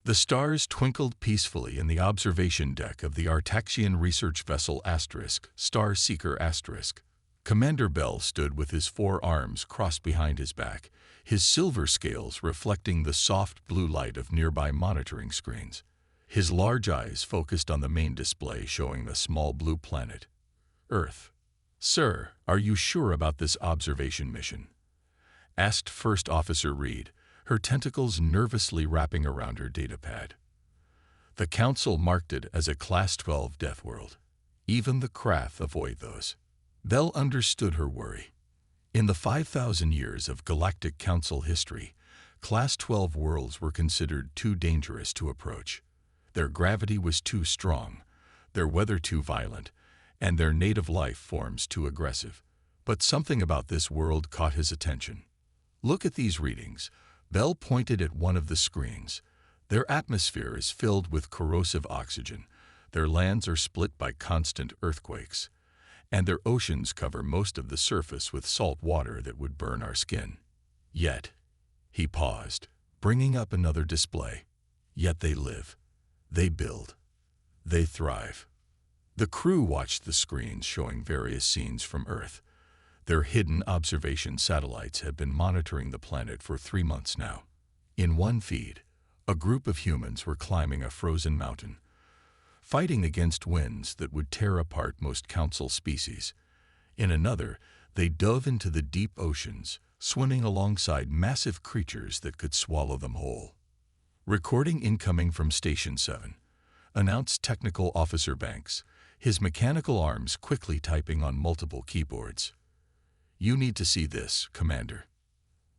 The stars twinkled peacefully in the observation deck of the Artaxian research vessel Star Seeker *. Commander Bell stood with his 4 arms crossed behind his back, his silver scales reflecting the soft blue light of nearby monitoring screens. His large eyes focused on the main display showing the small blue planet, Earth. "Sir, are you sure about this observation mission?" asked First Officer Reed, her tentacles nervously wrapping around her datapad. The Council marked it as a Class 12 Deathworld. Even the Krath avoid those. Bell understood her worry. In the 5,000 years of Galactic Council history, Class 12 worlds were considered too dangerous to approach. Their gravity was too strong, their weather too violent, and their native life forms too aggressive. But something about this world caught his attention. "Look at these readings." Bell pointed at one of the screens. "Their atmosphere is filled with corrosive oxygen, their lands are split by constant earthquakes, and their oceans cover most of the surface with salt water that would burn our skin. Yet," he paused, bringing up another display, "yet they live, they build, they thrive." The crew watched the screens showing various scenes from Earth. Their hidden observation satellites had been monitoring the planet for 3 months now. In one feed, a group of humans were climbing a frozen mountain, fighting against winds that would tear apart most Council species. In another, they dove into the deep oceans, swimming alongside massive creatures that could swallow them whole. "Recording incoming from Station 7, announced Technical Officer Banks, his mechanical arms quickly typing on multiple keyboards. "You need to see this, Commander."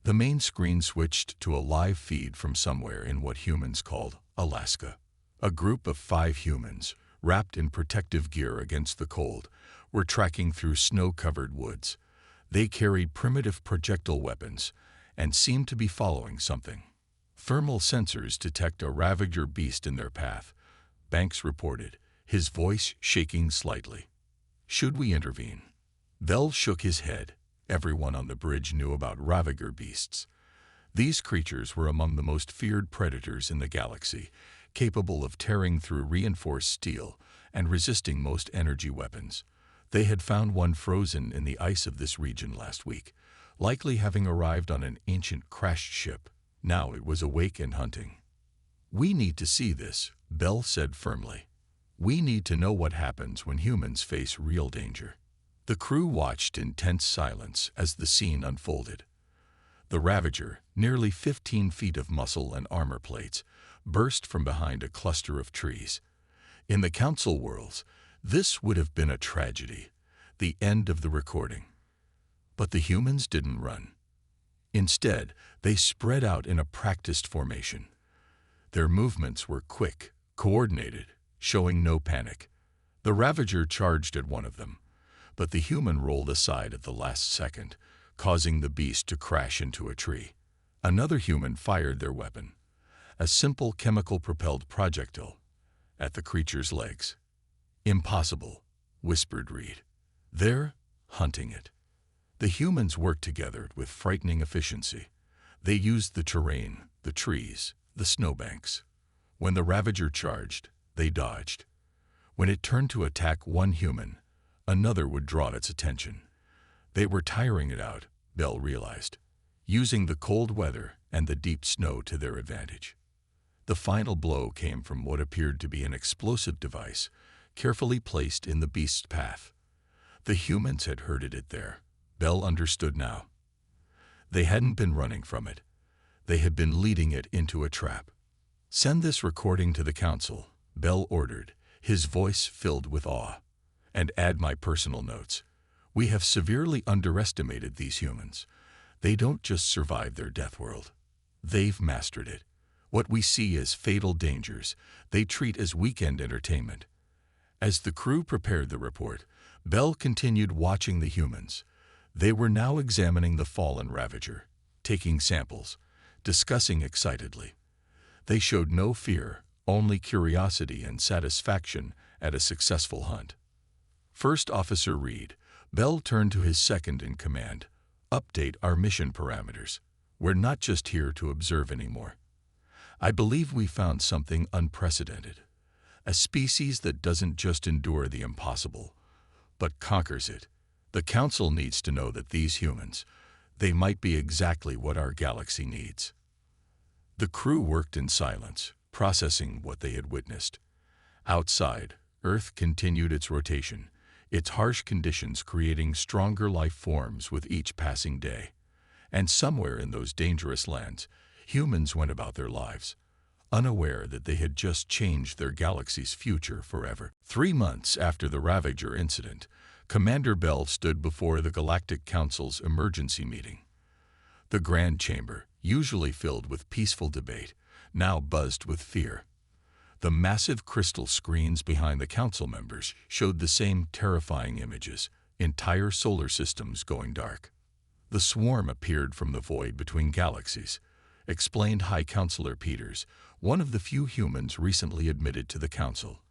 The main screen switched to a live feed from somewhere in what humans called Alaska. A group of 5 humans, wrapped in protective gear against the cold, were trekking through snow-covered woods. They carried primitive projectile weapons and seemed to be following something. Thermal sensors detect a Ravager beast in their path, Banks reported, his voice shaking slightly. "Should we intervene?" Bell shook his head. Everyone on the bridge knew about Ravager beasts. These creatures were among the most feared predators in the galaxy, capable of tearing through reinforced steel and resisting most energy weapons. They had found one frozen in the ice of this region last week, likely having arrived on an ancient crashed ship. Now it was awake and hunting. "We need to see this," Bell said firmly. "We need to know what happens when humans face real danger." The crew watched in tense silence as the scene unfolded. The Ravager, nearly 15 feet of muscle and armor plates, burst from behind a cluster of trees. In the Council worlds, this would have been a tragedy, the end of the recording. But the humans didn't run. Instead, they spread out in a practiced formation. Their movements were quick, coordinated, showing no panic. The Ravager charged at one of them, but the human rolled aside at the last second, causing the beast to crash into a tree. Another human fired their weapon, a simple chemical-propelled projectile, at the creature's legs. "Impossible," whispered Reed. "They're hunting it." The humans worked together with frightening efficiency. They used the terrain, the trees, the snowbanks. When the Ravager charged, they dodged. When it turned to attack one human, another would draw its attention. They were tiring it out, Bell realized, using the cold weather and the deep snow to their advantage. The final blow came from what appeared to be an explosive device, carefully placed in the beast's path. The humans had herded it there. Bell understood now. They hadn't been running from it. They had been leading it into a trap. "Send this recording to the Council," Bell ordered, his voice filled with awe. "And add my personal notes. We have severely underestimated these humans. They don't just survive their death world. They've mastered it. What we see as fatal dangers, they treat as weekend entertainment." As the crew prepared the report, Bell continued watching the humans. They were now examining the fallen Ravager, taking samples, discussing excitedly. They showed no fear, only curiosity and satisfaction at a successful hunt. First Officer Reed, Bell turned to his second in command. "Update our mission parameters. We're not just here to observe anymore. I believe we found something unprecedented. A species that doesn't just endure the impossible, but conquers it. The Council needs to know that these humans, they might be exactly what our galaxy needs." The crew worked in silence, processing what they had witnessed. Outside, Earth continued its rotation, its harsh conditions creating stronger life forms with each passing day. And somewhere in those dangerous lands, humans went about their lives, unaware that they had just changed their galaxy's future forever. 3 months after the Ravager incident, Commander Bell stood before the Galactic Council's emergency meeting. The Grand Chamber, usually filled with peaceful debate, now buzzed with fear. The massive crystal screens behind the council members showed the same terrifying images, entire solar systems going dark. The swarm appeared from the void between galaxies, explained High Counselor Peters, one of the few humans recently admitted to the council.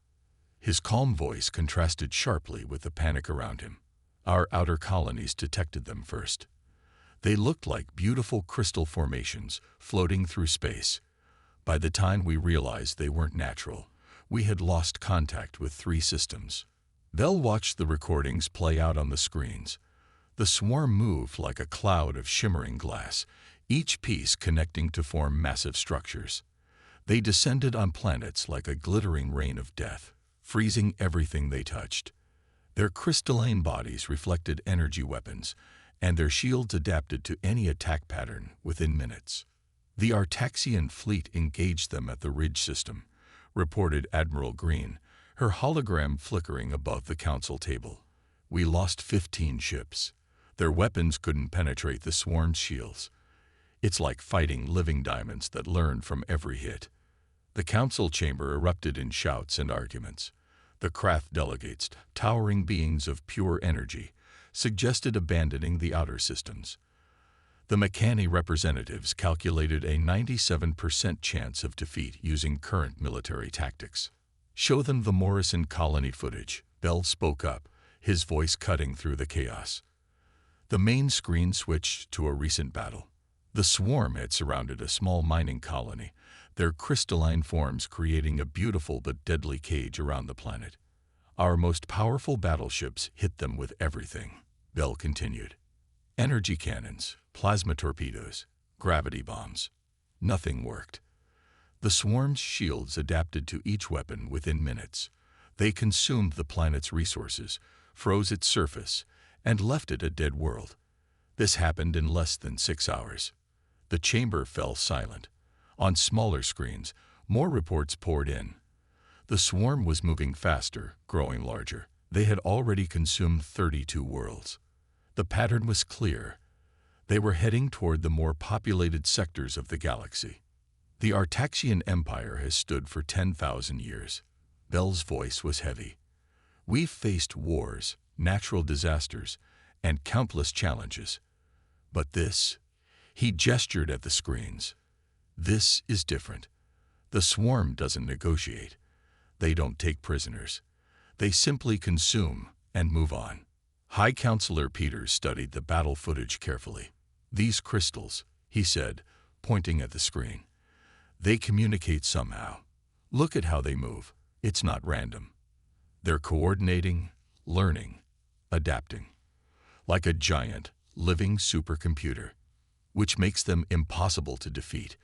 His calm voice contrasted sharply with the panic around him. Our outer colonies detected them first. They looked like beautiful crystal formations floating through space. By the time we realized they weren't natural, we had lost contact with 3 systems. Bell watched the recordings play out on the screens. The swarm moved like a cloud of shimmering glass, each piece connecting to form massive structures. They descended on planets like a glittering rain of death, freezing everything they touched. Their crystalline bodies reflected energy weapons, and their shields adapted to any attack pattern within minutes. The Artaxian fleet engaged them at the Ridge system, reported Admiral Green, her hologram flickering above the council table. We lost 15 ships. Their weapons couldn't penetrate the swarm's shields. It's like fighting living diamonds that learn from every hit. The council chamber erupted in shouts and arguments. The Krath delegates, towering beings of pure energy, suggested abandoning the outer systems. The Mechani representatives calculated a 97% chance of defeat using current military tactics. "Show them the Morrison colony footage," Bell spoke up, his voice cutting through the chaos. The main screen switched to a recent battle. The swarm had surrounded a small mining colony, their crystalline forms creating a beautiful but deadly cage around the planet. "Our most powerful battleships hit them with everything," Bell continued. "Energy cannons, plasma torpedoes, gravity bombs. Nothing worked. The swarm's shields adapted to each weapon within minutes. They consumed the planet's resources, froze its surface, and left it a dead world. This happened in less than 6 hours. The chamber fell silent. On smaller screens, more reports poured in. The swarm was moving faster, growing larger. They had already consumed 32 worlds. The pattern was clear. They were heading toward the more populated sectors of the galaxy. The Artaxian Empire has stood for 10,000 years. Bell's voice was heavy. We've faced wars, natural disasters, and countless challenges. But this, he gestured at the screens. This is different. The swarm doesn't negotiate. They don't take prisoners. They simply consume and move on. High Counselor Peters studied the battle footage carefully. "These crystals," he said, pointing at the screen. "They communicate somehow. Look at how they move. It's not random. They're coordinating, learning, adapting. Like a giant, living supercomputer. Which makes them impossible to defeat,"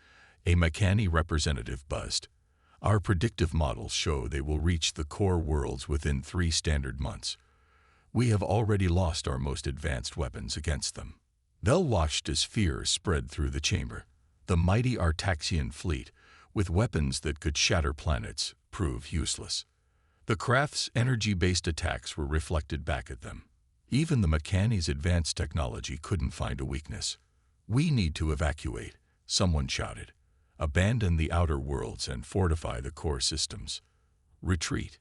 a Mechani representative buzzed. "Our predictive models show they will reach the core worlds within 3 standard months. We have already lost our most advanced weapons against them." Bell watched as fear spread through the chamber. The mighty Artaxian fleet, with weapons that could shatter planets, proved useless. The Krath's energy-based attacks were reflected back at them. Even the Mechani's advanced technology couldn't find a weakness. "We need to evacuate," someone shouted. "Abandon the outer worlds and fortify the core systems. Retreat."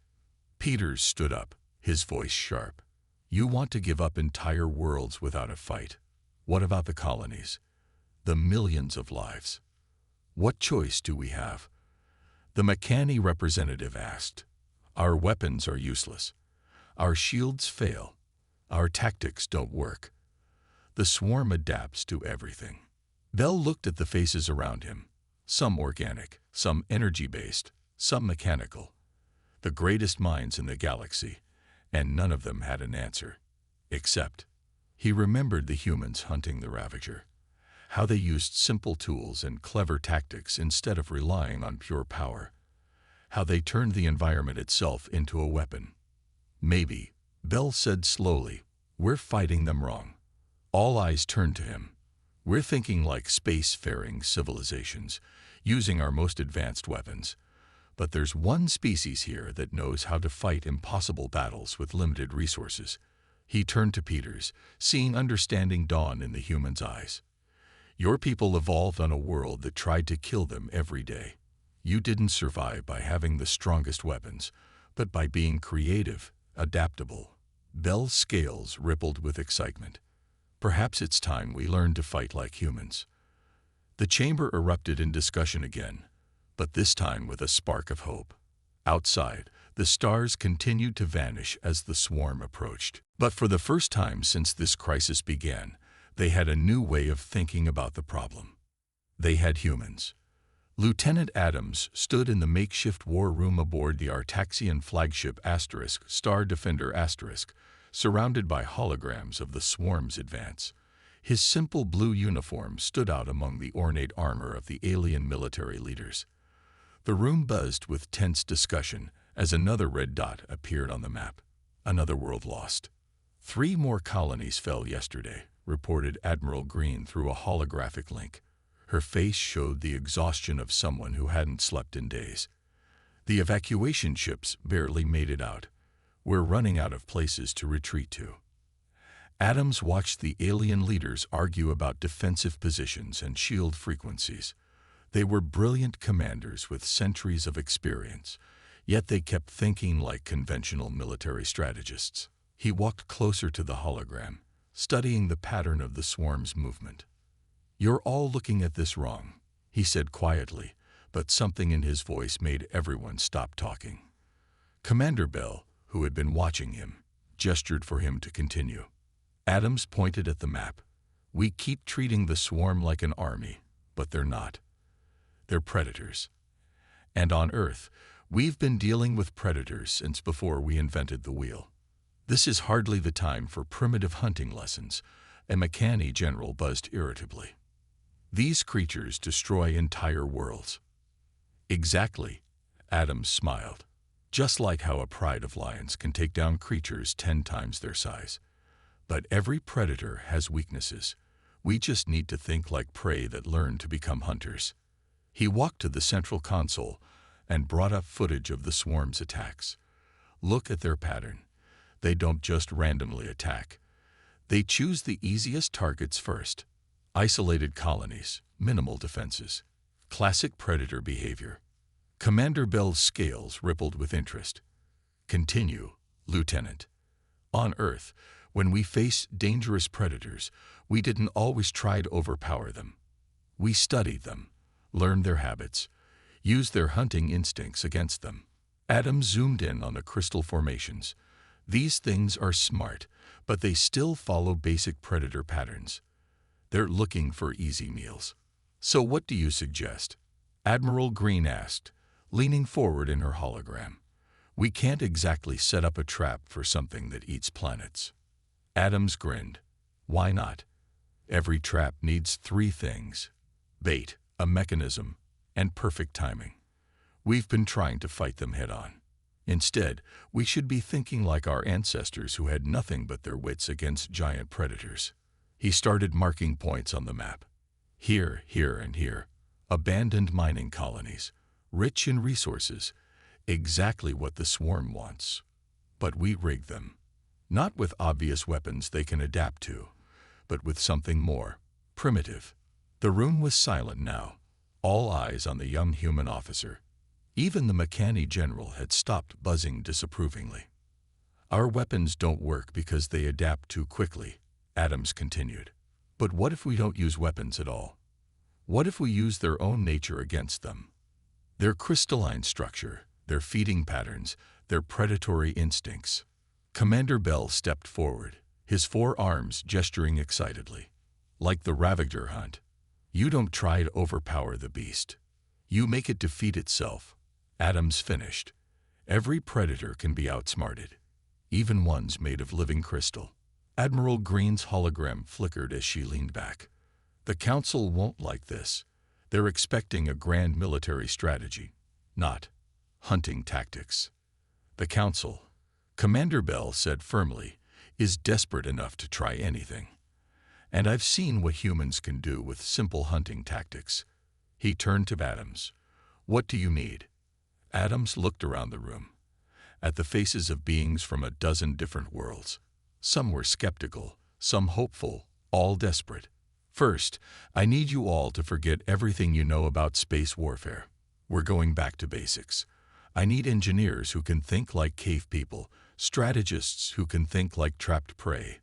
Peters stood up, his voice sharp. "You want to give up entire worlds without a fight. What about the colonies? The millions of lives? What choice do we have?" The Mechani representative asked. "Our weapons are useless. Our shields fail. Our tactics don't work. The swarm adapts to everything." Bell looked at the faces around him. some organic, some energy-based, some mechanical. The greatest minds in the galaxy, and none of them had an answer. Except, he remembered the humans hunting the Ravager, how they used simple tools and clever tactics instead of relying on pure power, how they turned the environment itself into a weapon. Maybe, Bell said slowly, we're fighting them wrong. All eyes turned to him. We're thinking like space-faring civilizations, using our most advanced weapons. But there's one species here that knows how to fight impossible battles with limited resources. He turned to Peters, seeing understanding dawn in the human's eyes. Your people evolved on a world that tried to kill them every day. You didn't survive by having the strongest weapons, but by being creative, adaptable. Bell's scales rippled with excitement. Perhaps it's time we learned to fight like humans. The chamber erupted in discussion again, but this time with a spark of hope. Outside, the stars continued to vanish as the swarm approached. But for the first time since this crisis began, they had a new way of thinking about the problem. They had humans. Lieutenant Adams stood in the makeshift war room aboard the Artaxian flagship *, Star Defender *, surrounded by holograms of the swarm's advance. His simple blue uniform stood out among the ornate armor of the alien military leaders. The room buzzed with tense discussion as another red dot appeared on the map. Another world lost. 3 more colonies fell yesterday, reported Admiral Green through a holographic link. Her face showed the exhaustion of someone who hadn't slept in days. The evacuation ships barely made it out. We're running out of places to retreat to. Adams watched the alien leaders argue about defensive positions and shield frequencies. They were brilliant commanders with centuries of experience, yet they kept thinking like conventional military strategists. He walked closer to the hologram, studying the pattern of the swarm's movement. You're all looking at this wrong, he said quietly, but something in his voice made everyone stop talking. Commander Bell, who had been watching him, gestured for him to continue. Adams pointed at the map. We keep treating the swarm like an army, but they're not. They're predators. And on Earth, we've been dealing with predators since before we invented the wheel. This is hardly the time for primitive hunting lessons, a Meccani general buzzed irritably. These creatures destroy entire worlds. Exactly, Adams smiled. Just like how a pride of lions can take down creatures 10 times their size. But every predator has weaknesses. We just need to think like prey that learn to become hunters. He walked to the central console and brought up footage of the swarm's attacks. Look at their pattern. They don't just randomly attack. They choose the easiest targets first. Isolated colonies, minimal defenses. Classic predator behavior. Commander Bell's scales rippled with interest. Continue, Lieutenant. On Earth, when we face dangerous predators, we didn't always try to overpower them. We studied them, learned their habits, used their hunting instincts against them. Adams zoomed in on the crystal formations. These things are smart, but they still follow basic predator patterns. They're looking for easy meals. So what do you suggest? Admiral Green asked, leaning forward in her hologram. We can't exactly set up a trap for something that eats planets. Adams grinned. Why not? Every trap needs 3 things: bait, a mechanism, and perfect timing. We've been trying to fight them head-on. Instead, we should be thinking like our ancestors who had nothing but their wits against giant predators. He started marking points on the map. Here, here, and here. Abandoned mining colonies, rich in resources, exactly what the swarm wants. But we rigged them. Not with obvious weapons they can adapt to, but with something more primitive. The room was silent now, all eyes on the young human officer. Even the Meccani general had stopped buzzing disapprovingly. Our weapons don't work because they adapt too quickly, Adams continued. But what if we don't use weapons at all? What if we use their own nature against them? Their crystalline structure, their feeding patterns, their predatory instincts. Commander Bell stepped forward, his 4 arms gesturing excitedly. Like the Ravager hunt. You don't try to overpower the beast. You make it defeat itself. Adams finished. Every predator can be outsmarted, even ones made of living crystal. Admiral Green's hologram flickered as she leaned back. The Council won't like this. They're expecting a grand military strategy, not hunting tactics. The Council, Commander Bell said firmly, is desperate enough to try anything. And I've seen what humans can do with simple hunting tactics. He turned to Adams. What do you need? Adams looked around the room, at the faces of beings from a dozen different worlds. Some were skeptical, some hopeful, all desperate. First, I need you all to forget everything you know about space warfare. We're going back to basics. I need engineers who can think like cave people, strategists who can think like trapped prey,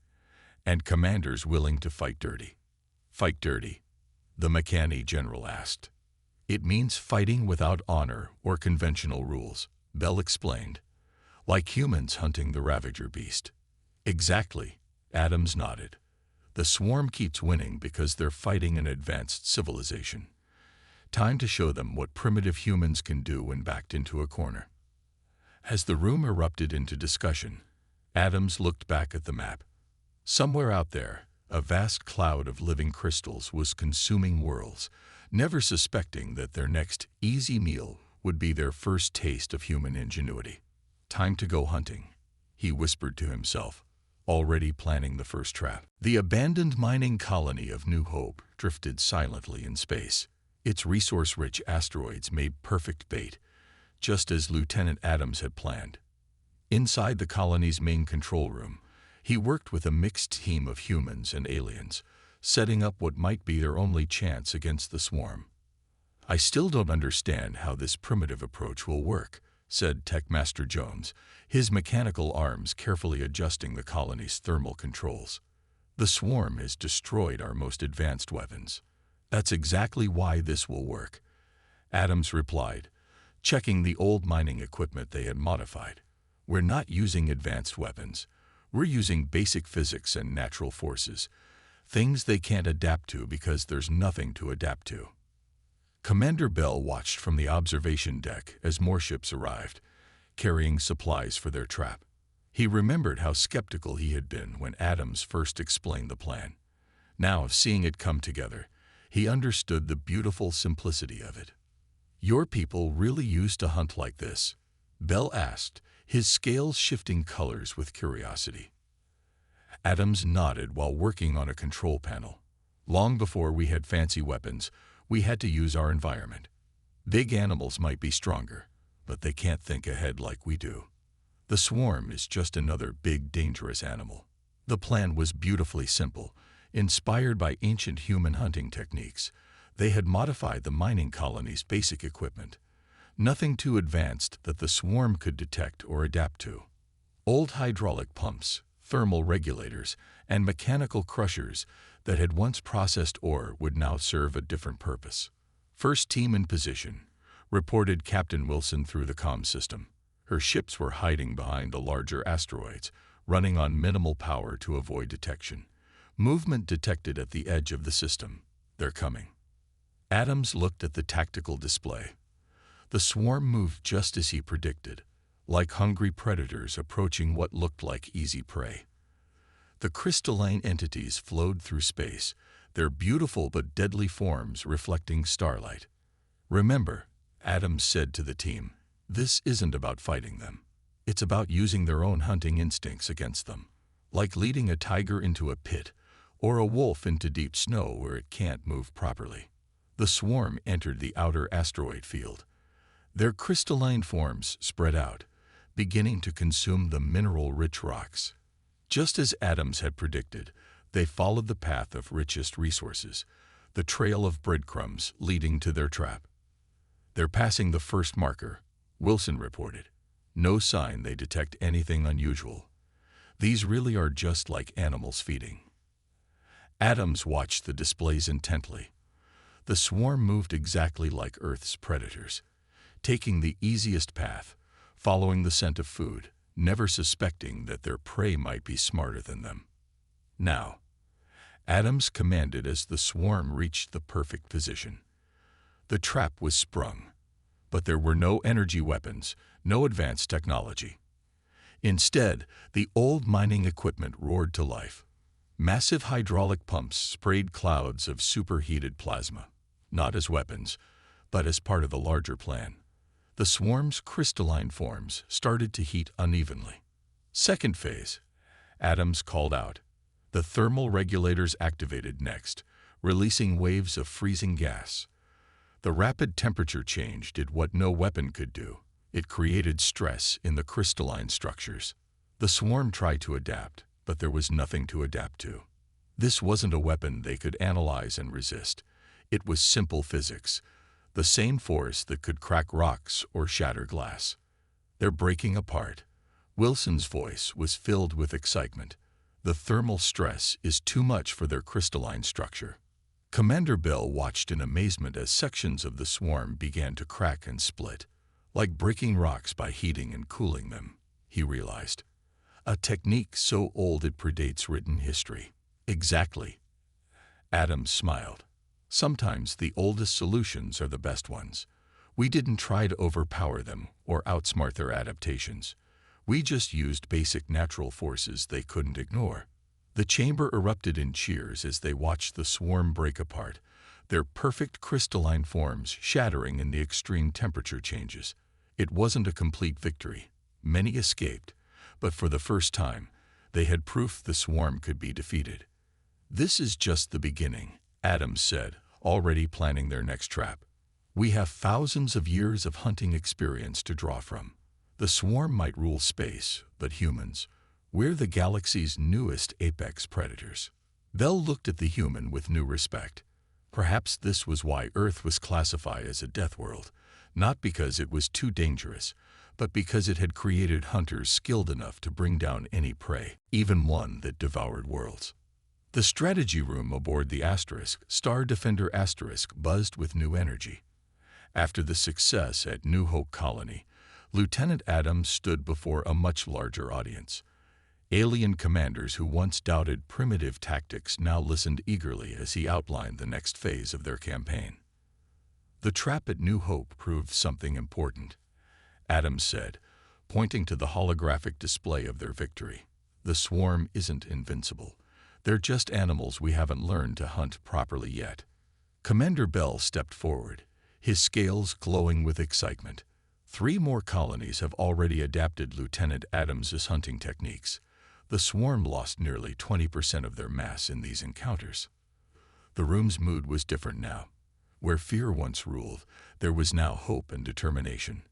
and commanders willing to fight dirty. Fight dirty? The Mechani general asked. It means fighting without honor or conventional rules, Bell explained. Like humans hunting the Ravager beast. Exactly, Adams nodded. The swarm keeps winning because they're fighting an advanced civilization. Time to show them what primitive humans can do when backed into a corner. As the room erupted into discussion, Adams looked back at the map. Somewhere out there, a vast cloud of living crystals was consuming worlds, never suspecting that their next easy meal would be their first taste of human ingenuity. Time to go hunting, he whispered to himself, already planning the first trap. The abandoned mining colony of New Hope drifted silently in space. Its resource-rich asteroids made perfect bait, just as Lieutenant Adams had planned. Inside the colony's main control room, he worked with a mixed team of humans and aliens, setting up what might be their only chance against the swarm. I still don't understand how this primitive approach will work, said Tech Master Jones, his mechanical arms carefully adjusting the colony's thermal controls. The swarm has destroyed our most advanced weapons. That's exactly why this will work, Adams replied, checking the old mining equipment they had modified. We're not using advanced weapons. We're using basic physics and natural forces, things they can't adapt to because there's nothing to adapt to. Commander Bell watched from the observation deck as more ships arrived, carrying supplies for their trap. He remembered how skeptical he had been when Adams first explained the plan. Now, seeing it come together, he understood the beautiful simplicity of it. Your people really used to hunt like this? Bell asked, his scales shifting colors with curiosity. Adams nodded while working on a control panel. Long before we had fancy weapons, we had to use our environment. Big animals might be stronger, but they can't think ahead like we do. The swarm is just another big, dangerous animal. The plan was beautifully simple. Inspired by ancient human hunting techniques, they had modified the mining colony's basic equipment. Nothing too advanced that the swarm could detect or adapt to. Old hydraulic pumps, thermal regulators, and mechanical crushers that had once processed ore would now serve a different purpose. First team in position, reported Captain Wilson through the comm system. Her ships were hiding behind the larger asteroids, running on minimal power to avoid detection. Movement detected at the edge of the system. They're coming. Adams looked at the tactical display. The swarm moved just as he predicted, like hungry predators approaching what looked like easy prey. The crystalline entities flowed through space, their beautiful but deadly forms reflecting starlight. Remember, Adams said to the team, this isn't about fighting them. It's about using their own hunting instincts against them, like leading a tiger into a pit or a wolf into deep snow where it can't move properly. The swarm entered the outer asteroid field. Their crystalline forms spread out, beginning to consume the mineral-rich rocks. Just as Adams had predicted, they followed the path of richest resources, the trail of breadcrumbs leading to their trap. They're passing the first marker, Wilson reported. No sign they detect anything unusual. These really are just like animals feeding. Adams watched the displays intently. The swarm moved exactly like Earth's predators, taking the easiest path, following the scent of food, never suspecting that their prey might be smarter than them. Now, Adams commanded as the swarm reached the perfect position. The trap was sprung, but there were no energy weapons, no advanced technology. Instead, the old mining equipment roared to life. Massive hydraulic pumps sprayed clouds of superheated plasma, not as weapons, but as part of the larger plan. The swarm's crystalline forms started to heat unevenly. Second phase, Adams called out. The thermal regulators activated next, releasing waves of freezing gas. The rapid temperature change did what no weapon could do. It created stress in the crystalline structures. The swarm tried to adapt, but there was nothing to adapt to. This wasn't a weapon they could analyze and resist. It was simple physics, the same force that could crack rocks or shatter glass. They're breaking apart. Wilson's voice was filled with excitement. The thermal stress is too much for their crystalline structure. Commander Bell watched in amazement as sections of the swarm began to crack and split. Like breaking rocks by heating and cooling them, he realized. A technique so old it predates written history. Exactly. Adams smiled. Sometimes the oldest solutions are the best ones. We didn't try to overpower them or outsmart their adaptations. We just used basic natural forces they couldn't ignore. The chamber erupted in cheers as they watched the swarm break apart, their perfect crystalline forms shattering in the extreme temperature changes. It wasn't a complete victory. Many escaped, but for the first time, they had proof the swarm could be defeated. This is just the beginning, Adams said, already planning their next trap. We have thousands of years of hunting experience to draw from. The swarm might rule space, but humans, we're the galaxy's newest apex predators. Bell looked at the human with new respect. Perhaps this was why Earth was classified as a death world, not because it was too dangerous, but because it had created hunters skilled enough to bring down any prey, even one that devoured worlds. The strategy room aboard the Star Defender buzzed with new energy. After the success at New Hope Colony, Lieutenant Adams stood before a much larger audience. Alien commanders who once doubted primitive tactics now listened eagerly as he outlined the next phase of their campaign. The trap at New Hope proved something important, Adams said, pointing to the holographic display of their victory. The swarm isn't invincible. They're just animals we haven't learned to hunt properly yet. Commander Bell stepped forward, his scales glowing with excitement. 3 more colonies have already adapted Lieutenant Adams's hunting techniques. The swarm lost nearly 20% of their mass in these encounters. The room's mood was different now. Where fear once ruled, there was now hope and determination.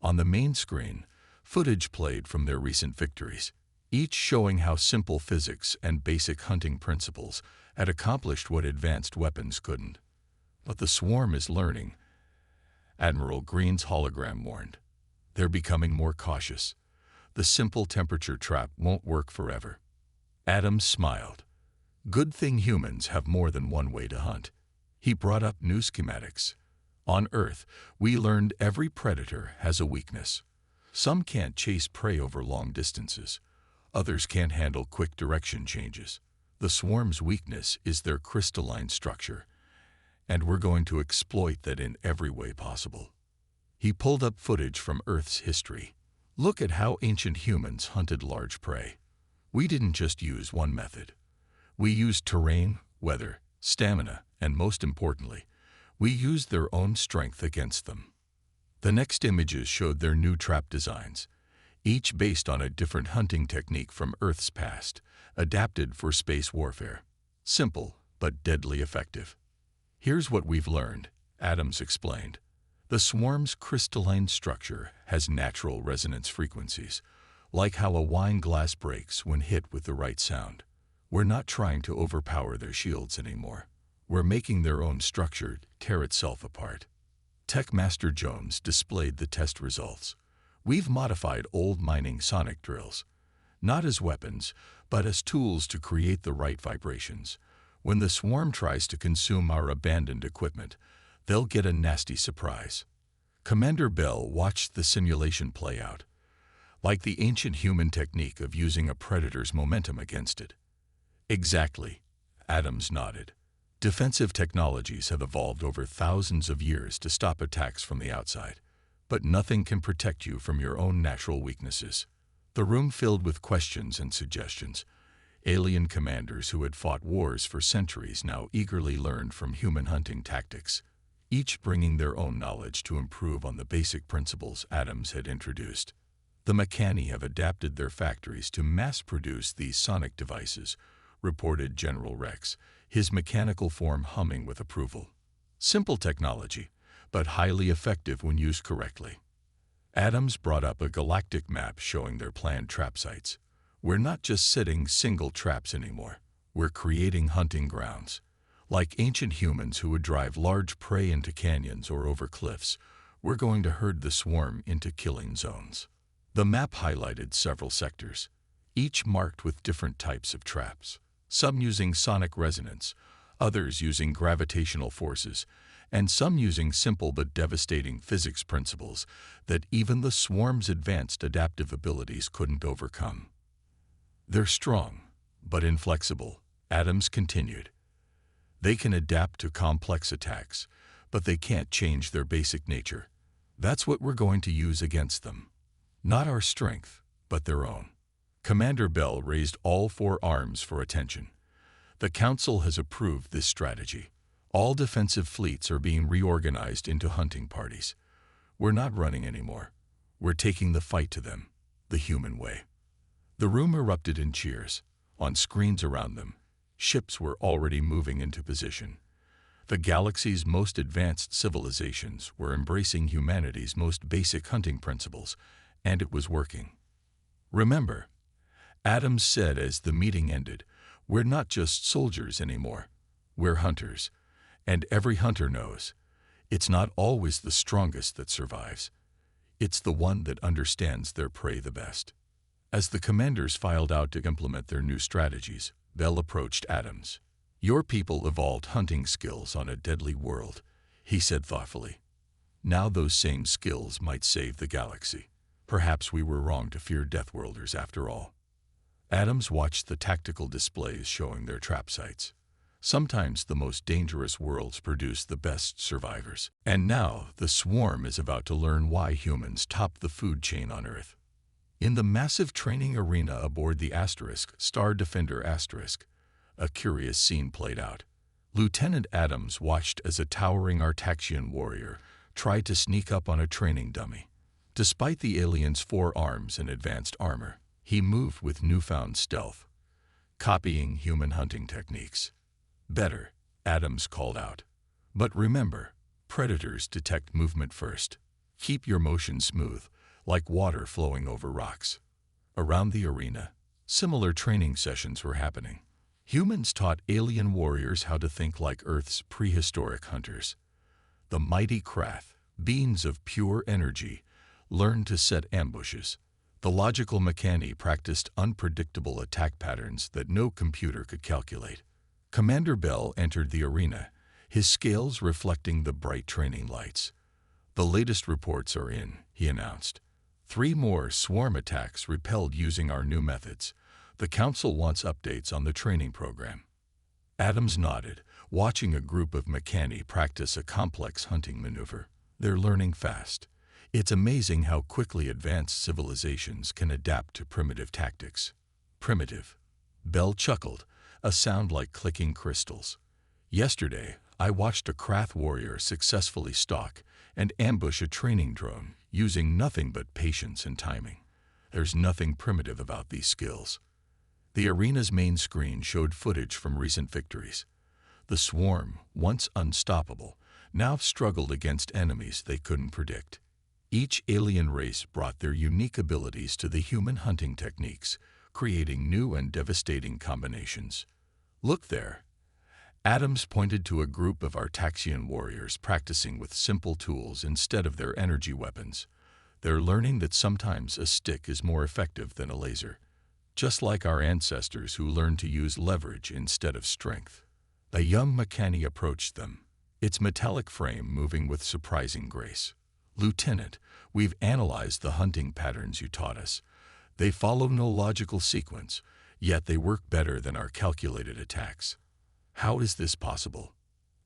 On the main screen, footage played from their recent victories, each showing how simple physics and basic hunting principles had accomplished what advanced weapons couldn't. But the swarm is learning, Admiral Green's hologram warned. They're becoming more cautious. The simple temperature trap won't work forever. Adams smiled. Good thing humans have more than one way to hunt. He brought up new schematics. On Earth, we learned every predator has a weakness. Some can't chase prey over long distances. Others can't handle quick direction changes. The swarm's weakness is their crystalline structure, and we're going to exploit that in every way possible. He pulled up footage from Earth's history. Look at how ancient humans hunted large prey. We didn't just use one method. We used terrain, weather, stamina, and most importantly, we used their own strength against them. The next images showed their new trap designs, each based on a different hunting technique from Earth's past, adapted for space warfare. Simple, but deadly effective. Here's what we've learned, Adams explained. The swarm's crystalline structure has natural resonance frequencies, like how a wine glass breaks when hit with the right sound. We're not trying to overpower their shields anymore. We're making their own structure tear itself apart. Tech Master Jones displayed the test results. We've modified old mining sonic drills, not as weapons, but as tools to create the right vibrations. When the swarm tries to consume our abandoned equipment, they'll get a nasty surprise. Commander Bell watched the simulation play out, like the ancient human technique of using a predator's momentum against it. Exactly, Adams nodded. Defensive technologies have evolved over thousands of years to stop attacks from the outside, but nothing can protect you from your own natural weaknesses. The room filled with questions and suggestions. Alien commanders who had fought wars for centuries now eagerly learned from human hunting tactics, each bringing their own knowledge to improve on the basic principles Adams had introduced. The Mechani have adapted their factories to mass-produce these sonic devices, reported General Rex, his mechanical form humming with approval. Simple technology, but highly effective when used correctly. Adams brought up a galactic map showing their planned trap sites. We're not just setting single traps anymore. We're creating hunting grounds. Like ancient humans who would drive large prey into canyons or over cliffs, we're going to herd the swarm into killing zones. The map highlighted several sectors, each marked with different types of traps. Some using sonic resonance, others using gravitational forces, and some using simple but devastating physics principles that even the swarm's advanced adaptive abilities couldn't overcome. They're strong, but inflexible, Adams continued. They can adapt to complex attacks, but they can't change their basic nature. That's what we're going to use against them. Not our strength, but their own. Commander Bell raised all four arms for attention. The Council has approved this strategy. All defensive fleets are being reorganized into hunting parties. We're not running anymore. We're taking the fight to them, the human way. The room erupted in cheers. On screens around them, ships were already moving into position. The galaxy's most advanced civilizations were embracing humanity's most basic hunting principles, and it was working. Remember, Adams said as the meeting ended, we're not just soldiers anymore. We're hunters. And every hunter knows, it's not always the strongest that survives. It's the one that understands their prey the best. As the commanders filed out to implement their new strategies, Bell approached Adams. Your people evolved hunting skills on a deadly world, he said thoughtfully. Now those same skills might save the galaxy. Perhaps we were wrong to fear Deathworlders after all. Adams watched the tactical displays showing their trap sites. Sometimes the most dangerous worlds produce the best survivors. And now the swarm is about to learn why humans top the food chain on Earth. In the massive training arena aboard the Star Defender Asterisk, a curious scene played out. Lieutenant Adams watched as a towering Artaxian warrior tried to sneak up on a training dummy. Despite the alien's 4 arms and advanced armor, he moved with newfound stealth, copying human hunting techniques. Better, Adams called out. But remember, predators detect movement first. Keep your motion smooth, like water flowing over rocks. Around the arena, similar training sessions were happening. Humans taught alien warriors how to think like Earth's prehistoric hunters. The mighty Krath, beings of pure energy, learned to set ambushes. The logical Mechani practiced unpredictable attack patterns that no computer could calculate. Commander Bell entered the arena, his scales reflecting the bright training lights. The latest reports are in, he announced. 3 more swarm attacks repelled using our new methods. The Council wants updates on the training program. Adams nodded, watching a group of Mechani practice a complex hunting maneuver. They're learning fast. It's amazing how quickly advanced civilizations can adapt to primitive tactics. Primitive. Bell chuckled, a sound like clicking crystals. Yesterday, I watched a Krath warrior successfully stalk and ambush a training drone using nothing but patience and timing. There's nothing primitive about these skills. The arena's main screen showed footage from recent victories. The swarm, once unstoppable, now struggled against enemies they couldn't predict. Each alien race brought their unique abilities to the human hunting techniques, creating new and devastating combinations. Look there. Adams pointed to a group of Artaxian warriors practicing with simple tools instead of their energy weapons. They're learning that sometimes a stick is more effective than a laser, just like our ancestors who learned to use leverage instead of strength. A young Mechani approached them, its metallic frame moving with surprising grace. Lieutenant, we've analyzed the hunting patterns you taught us. They follow no logical sequence, yet they work better than our calculated attacks. How is this possible?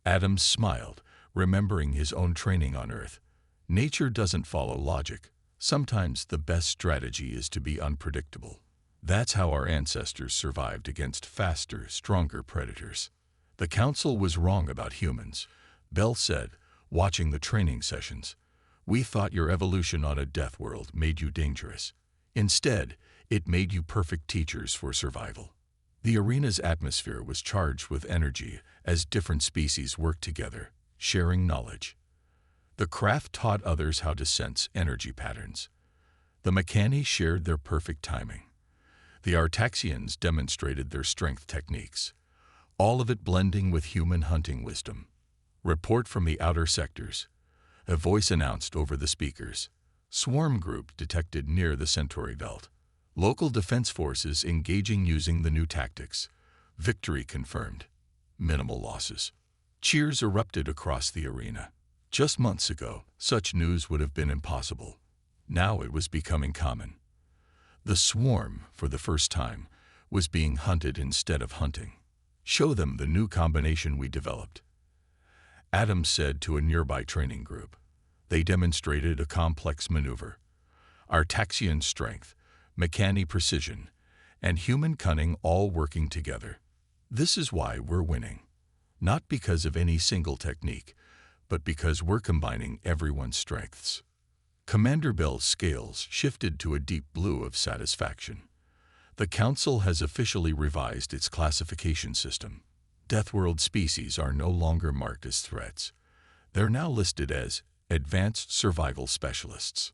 Adams smiled, remembering his own training on Earth. Nature doesn't follow logic. Sometimes the best strategy is to be unpredictable. That's how our ancestors survived against faster, stronger predators. The council was wrong about humans, Bell said, watching the training sessions. We thought your evolution on a death world made you dangerous. Instead, it made you perfect teachers for survival. The arena's atmosphere was charged with energy as different species worked together, sharing knowledge. The craft taught others how to sense energy patterns. The Mechani shared their perfect timing. The Artaxians demonstrated their strength techniques, all of it blending with human hunting wisdom. Report from the outer sectors. A voice announced over the speakers. Swarm group detected near the Centauri belt. Local defense forces engaging using the new tactics. Victory confirmed. Minimal losses. Cheers erupted across the arena. Just months ago, such news would have been impossible. Now it was becoming common. The swarm, for the first time, was being hunted instead of hunting. Show them the new combination we developed, Adams said to a nearby training group. They demonstrated a complex maneuver. Artaxian strength, Mechani precision, and human cunning all working together. This is why we're winning. Not because of any single technique, but because we're combining everyone's strengths. Commander Bell's scales shifted to a deep blue of satisfaction. The Council has officially revised its classification system. Deathworld species are no longer marked as threats. They're now listed as Advanced Survival Specialists.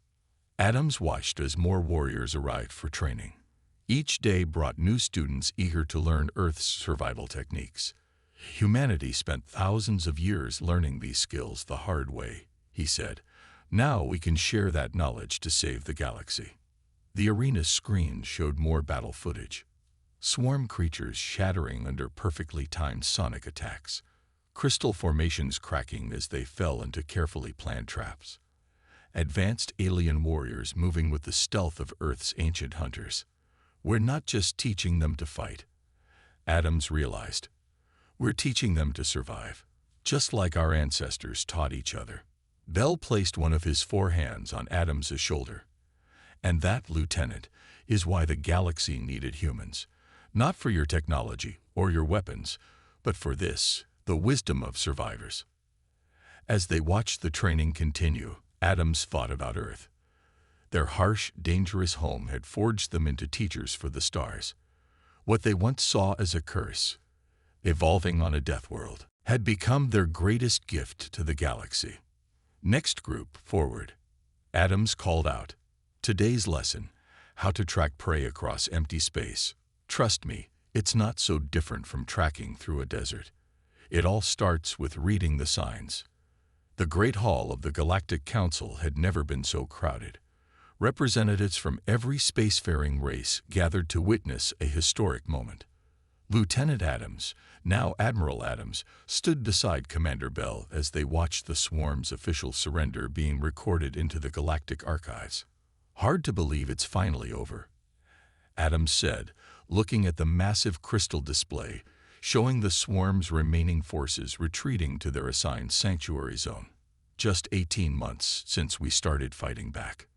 Adams watched as more warriors arrived for training. Each day brought new students eager to learn Earth's survival techniques. Humanity spent thousands of years learning these skills the hard way, he said. Now we can share that knowledge to save the galaxy. The arena's screen showed more battle footage. Swarm creatures shattering under perfectly timed sonic attacks. Crystal formations cracking as they fell into carefully planned traps. Advanced alien warriors moving with the stealth of Earth's ancient hunters. We're not just teaching them to fight, Adams realized. We're teaching them to survive, just like our ancestors taught each other. Bell placed one of his 4 hands on Adams's shoulder. And that, Lieutenant, is why the galaxy needed humans. Not for your technology or your weapons, but for this, the wisdom of survivors. As they watched the training continue, Adams thought about Earth. Their harsh, dangerous home had forged them into teachers for the stars. What they once saw as a curse, evolving on a death world, had become their greatest gift to the galaxy. Next group, forward. Adams called out. Today's lesson, how to track prey across empty space. Trust me, it's not so different from tracking through a desert. It all starts with reading the signs. The Great Hall of the Galactic Council had never been so crowded. Representatives from every spacefaring race gathered to witness a historic moment. Lieutenant Adams, now Admiral Adams, stood beside Commander Bell as they watched the swarm's official surrender being recorded into the galactic archives. Hard to believe it's finally over, Adams said, looking at the massive crystal display, showing the swarm's remaining forces retreating to their assigned sanctuary zone. Just 18 months since we started fighting back.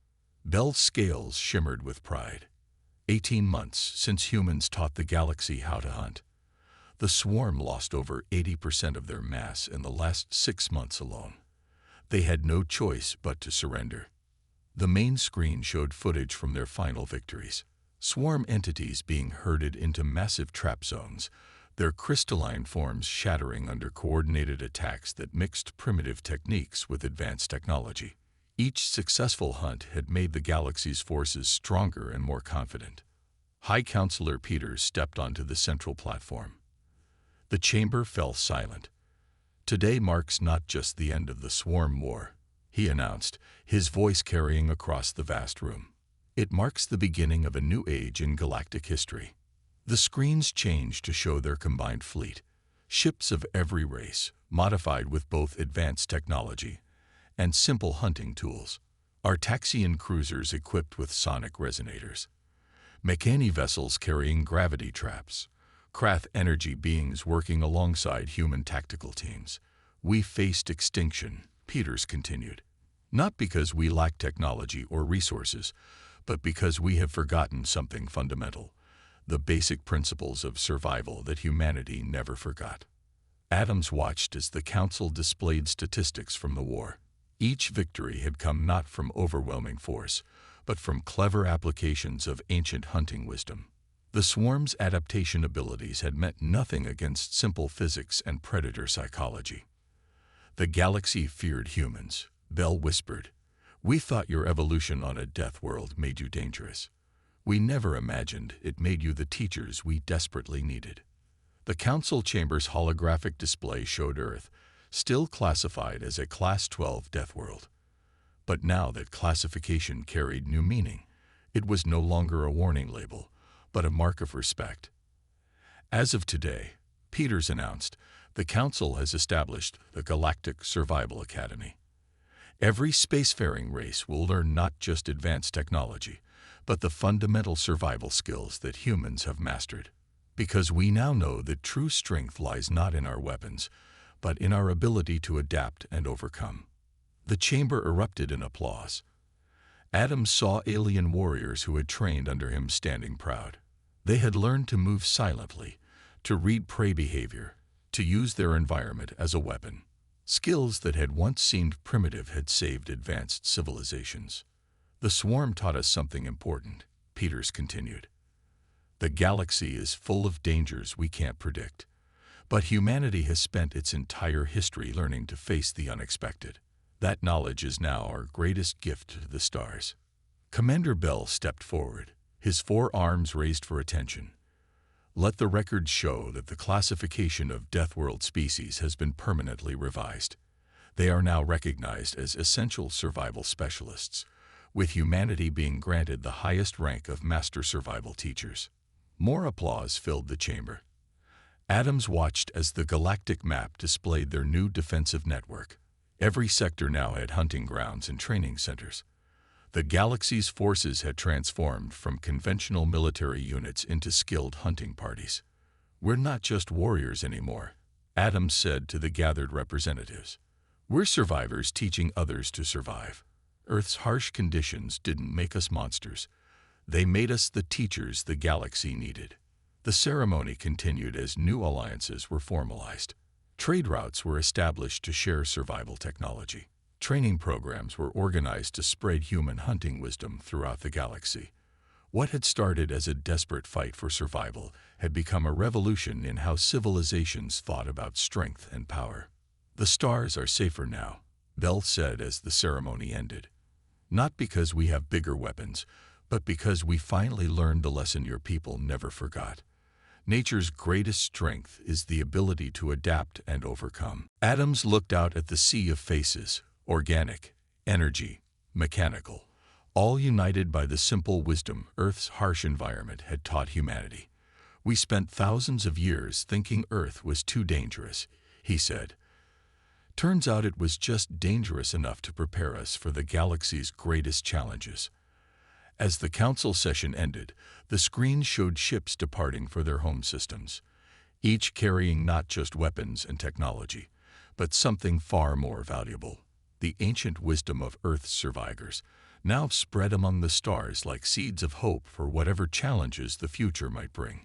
Bell's scales shimmered with pride. 18 months since humans taught the galaxy how to hunt. The swarm lost over 80% of their mass in the last 6 months alone. They had no choice but to surrender. The main screen showed footage from their final victories. Swarm entities being herded into massive trap zones, their crystalline forms shattering under coordinated attacks that mixed primitive techniques with advanced technology. Each successful hunt had made the galaxy's forces stronger and more confident. High Counselor Peters stepped onto the central platform. The chamber fell silent. Today marks not just the end of the swarm war, he announced, his voice carrying across the vast room. It marks the beginning of a new age in galactic history. The screens changed to show their combined fleet, ships of every race, modified with both advanced technology and simple hunting tools. Artaxian cruisers equipped with sonic resonators. Mechani vessels carrying gravity traps. Krath energy beings working alongside human tactical teams. We faced extinction, Peters continued. Not because we lack technology or resources, but because we have forgotten something fundamental, the basic principles of survival that humanity never forgot. Adams watched as the Council displayed statistics from the war. Each victory had come not from overwhelming force, but from clever applications of ancient hunting wisdom. The swarm's adaptation abilities had meant nothing against simple physics and predator psychology. The galaxy feared humans, Bell whispered. We thought your evolution on a death world made you dangerous. We never imagined it made you the teachers we desperately needed. The Council chamber's holographic display showed Earth, still classified as a Class 12 death world. But now that classification carried new meaning, it was no longer a warning label, but a mark of respect. As of today, Peters announced, the Council has established the Galactic Survival Academy. Every spacefaring race will learn not just advanced technology, but the fundamental survival skills that humans have mastered. Because we now know that true strength lies not in our weapons, but in our ability to adapt and overcome. The chamber erupted in applause. Adams saw alien warriors who had trained under him standing proud. They had learned to move silently, to read prey behavior, to use their environment as a weapon. Skills that had once seemed primitive had saved advanced civilizations. The swarm taught us something important, Peters continued. The galaxy is full of dangers we can't predict, but humanity has spent its entire history learning to face the unexpected. That knowledge is now our greatest gift to the stars. Commander Bell stepped forward, his 4 arms raised for attention. Let the record show that the classification of Deathworld species has been permanently revised. They are now recognized as essential survival specialists, with humanity being granted the highest rank of master survival teachers. More applause filled the chamber. Adams watched as the galactic map displayed their new defensive network. Every sector now had hunting grounds and training centers. The galaxy's forces had transformed from conventional military units into skilled hunting parties. We're not just warriors anymore, Adams said to the gathered representatives. We're survivors teaching others to survive. Earth's harsh conditions didn't make us monsters. They made us the teachers the galaxy needed. The ceremony continued as new alliances were formalized. Trade routes were established to share survival technology. Training programs were organized to spread human hunting wisdom throughout the galaxy. What had started as a desperate fight for survival had become a revolution in how civilizations thought about strength and power. The stars are safer now, Bell said as the ceremony ended. Not because we have bigger weapons, but because we finally learned the lesson your people never forgot. Nature's greatest strength is the ability to adapt and overcome. Adams looked out at the sea of faces, organic, energy, mechanical, all united by the simple wisdom Earth's harsh environment had taught humanity. We spent thousands of years thinking Earth was too dangerous, he said. Turns out it was just dangerous enough to prepare us for the galaxy's greatest challenges. As the council session ended, the screen showed ships departing for their home systems, each carrying not just weapons and technology, but something far more valuable. The ancient wisdom of Earth's survivors, now spread among the stars like seeds of hope for whatever challenges the future might bring.